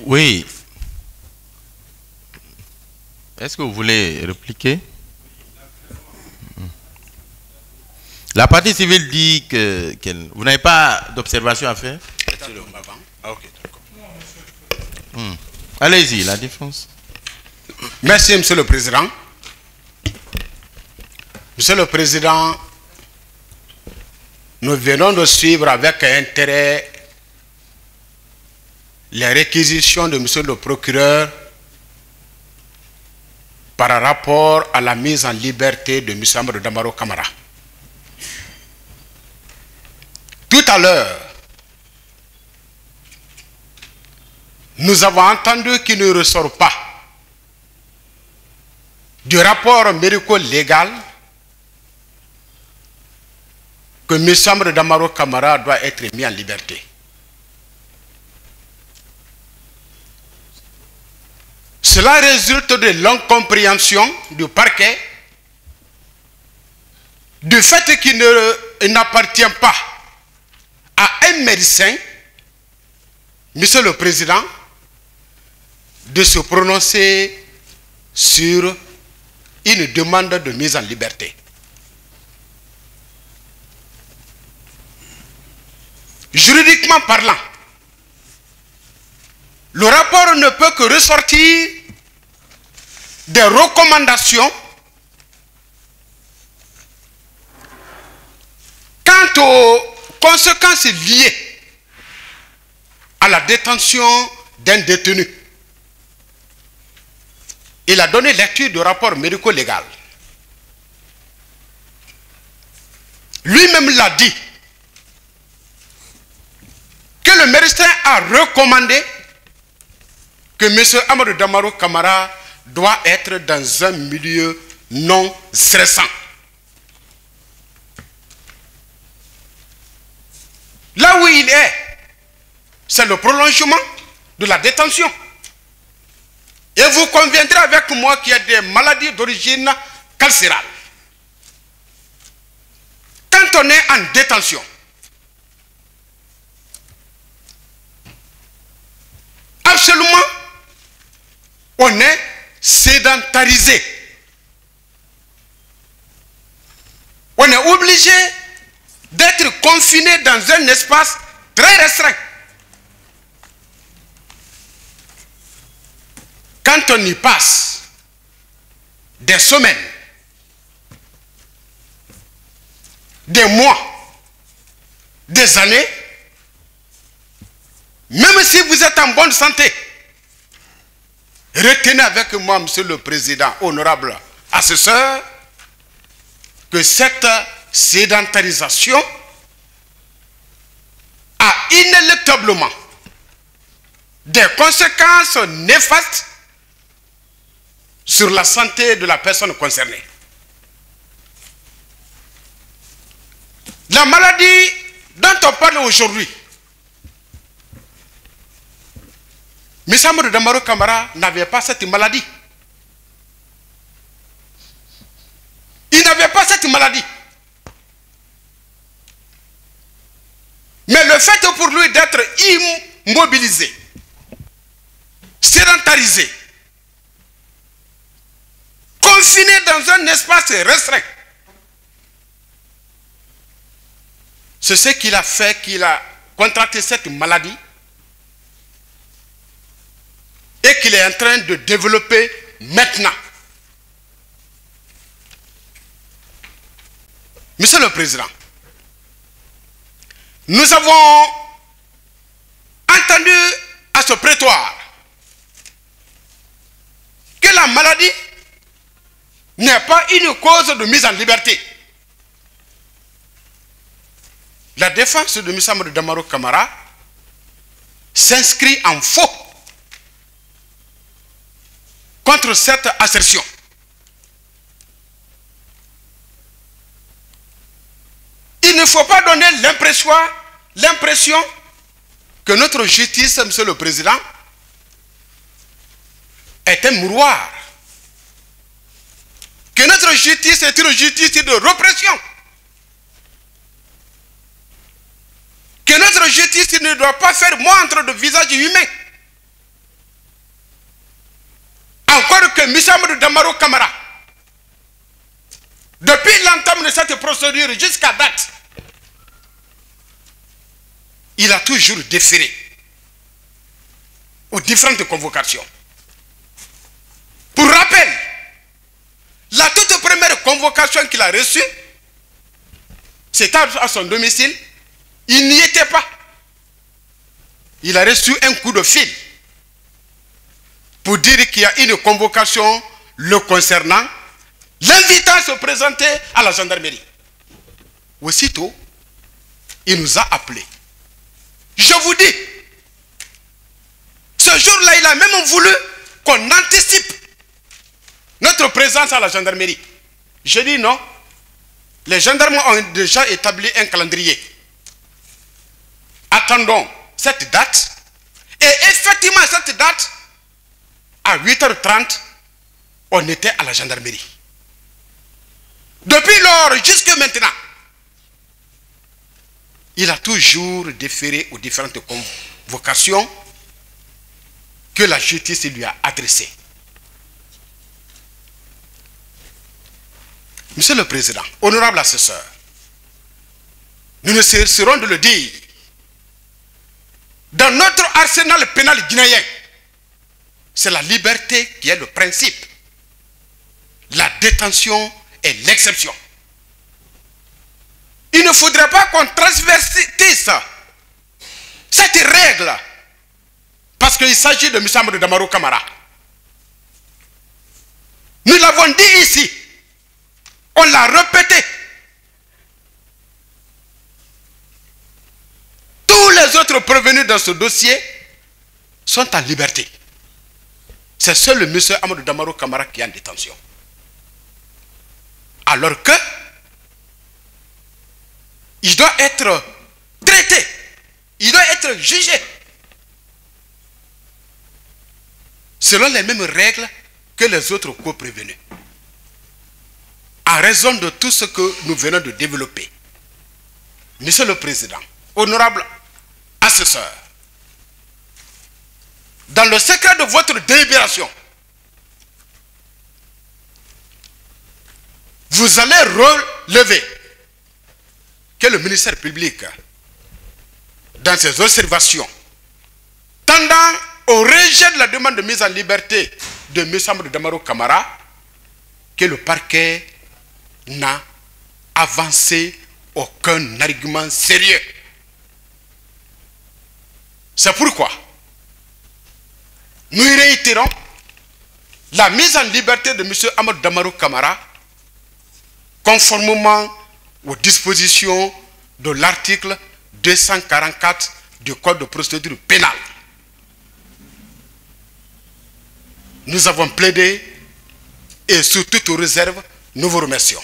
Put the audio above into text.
Oui. Est-ce que vous voulez répliquer? La partie civile dit que vous n'avez pas d'observation à faire? Ah, ok, d'accord. Allez-y, la défense. Merci, Monsieur le Président. Monsieur le Président, nous venons de suivre avec intérêt les réquisitions de Monsieur le Procureur par rapport à la mise en liberté de M. Amadou Damaro Camara. Tout à l'heure, nous avons entendu qu'il ne ressort pas du rapport médico-légal que M. Amadou Damaro Camara doit être mis en liberté. Cela résulte de l'incompréhension du parquet du fait qu'il n'appartient pas à un médecin, Monsieur le Président, de se prononcer sur une demande de mise en liberté. Juridiquement parlant, le rapport ne peut que ressortir des recommandations quant aux conséquences liées à la détention d'un détenu. Il a donné lecture du rapport médico-légal. Lui-même l'a dit que le médecin a recommandé que M. Amadou Damaro Camara doit être dans un milieu non stressant. Là où il est, c'est le prolongement de la détention. Et vous conviendrez avec moi qu'il y a des maladies d'origine carcérale. Quand on est en détention, absolument, on est sédentarisé. On est obligé d'être confiné dans un espace très restreint. Quand on y passe des semaines, des mois, des années, même si vous êtes en bonne santé, retenez avec moi, Monsieur le Président, honorable assesseur, que cette sédentarisation a inéluctablement des conséquences néfastes sur la santé de la personne concernée. La maladie dont on parle aujourd'hui, M. Amadou Damaro Camara n'avait pas cette maladie. Il n'avait pas cette maladie. Mais le fait pour lui d'être immobilisé, sédentarisé, confiné dans un espace restreint, c'est ce qu'il a fait, qu'il a contracté cette maladie et qu'il est en train de développer maintenant. Monsieur le Président, nous avons entendu à ce prétoire que la maladie n'est pas une cause de mise en liberté. La défense de M. Amadou Damaro Camara s'inscrit en faux contre cette assertion. Il ne faut pas donner l'impression que notre justice, Monsieur le Président, est un mouroir. Que notre justice est une justice de répression. Que notre justice ne doit pas faire montre de visage humain. Encore que M. Amadou Damaro Camara, depuis l'entame de cette procédure jusqu'à date, il a toujours déféré aux différentes convocations. Pour rappel, la toute première convocation qu'il a reçue, c'était à son domicile. Il n'y était pas. Il a reçu un coup de fil pour dire qu'il y a une convocation le concernant, l'invitant à se présenter à la gendarmerie. Aussitôt, il nous a appelés. Je vous dis, ce jour-là, il a même voulu qu'on anticipe notre présence à la gendarmerie. Je dis non. Les gendarmes ont déjà établi un calendrier. Attendons cette date. Et effectivement, cette date, à 8h30, on était à la gendarmerie. Depuis lors, jusque maintenant, il a toujours déféré aux différentes convocations que la justice lui a adressées. Monsieur le Président, honorable assesseur, nous ne cesserons de le dire. Dans notre arsenal pénal guinéen, c'est la liberté qui est le principe. La détention est l'exception. Il ne faudrait pas qu'on transvertisse cette règle parce qu'il s'agit de M. Amadou Damaro Camara. Nous l'avons dit ici. On l'a répété. Tous les autres prévenus dans ce dossier sont en liberté. C'est seul le monsieur Amadou Damaro Camara qui est en détention. Alors que il doit être traité, il doit être jugé selon les mêmes règles que les autres co-prévenus. En raison de tout ce que nous venons de développer. Monsieur le Président, honorable assesseur, dans le secret de votre délibération, vous allez relever que le ministère public, dans ses observations, tendant au rejet de la demande de mise en liberté de M. Amadou Damaro Camara, que le parquet n'a avancé aucun argument sérieux. C'est pourquoi nous réitérons la mise en liberté de M. Amadou Damaro Camara conformément aux dispositions de l'article 244 du Code de procédure pénale. Nous avons plaidé et sous toute réserve, nous vous remercions.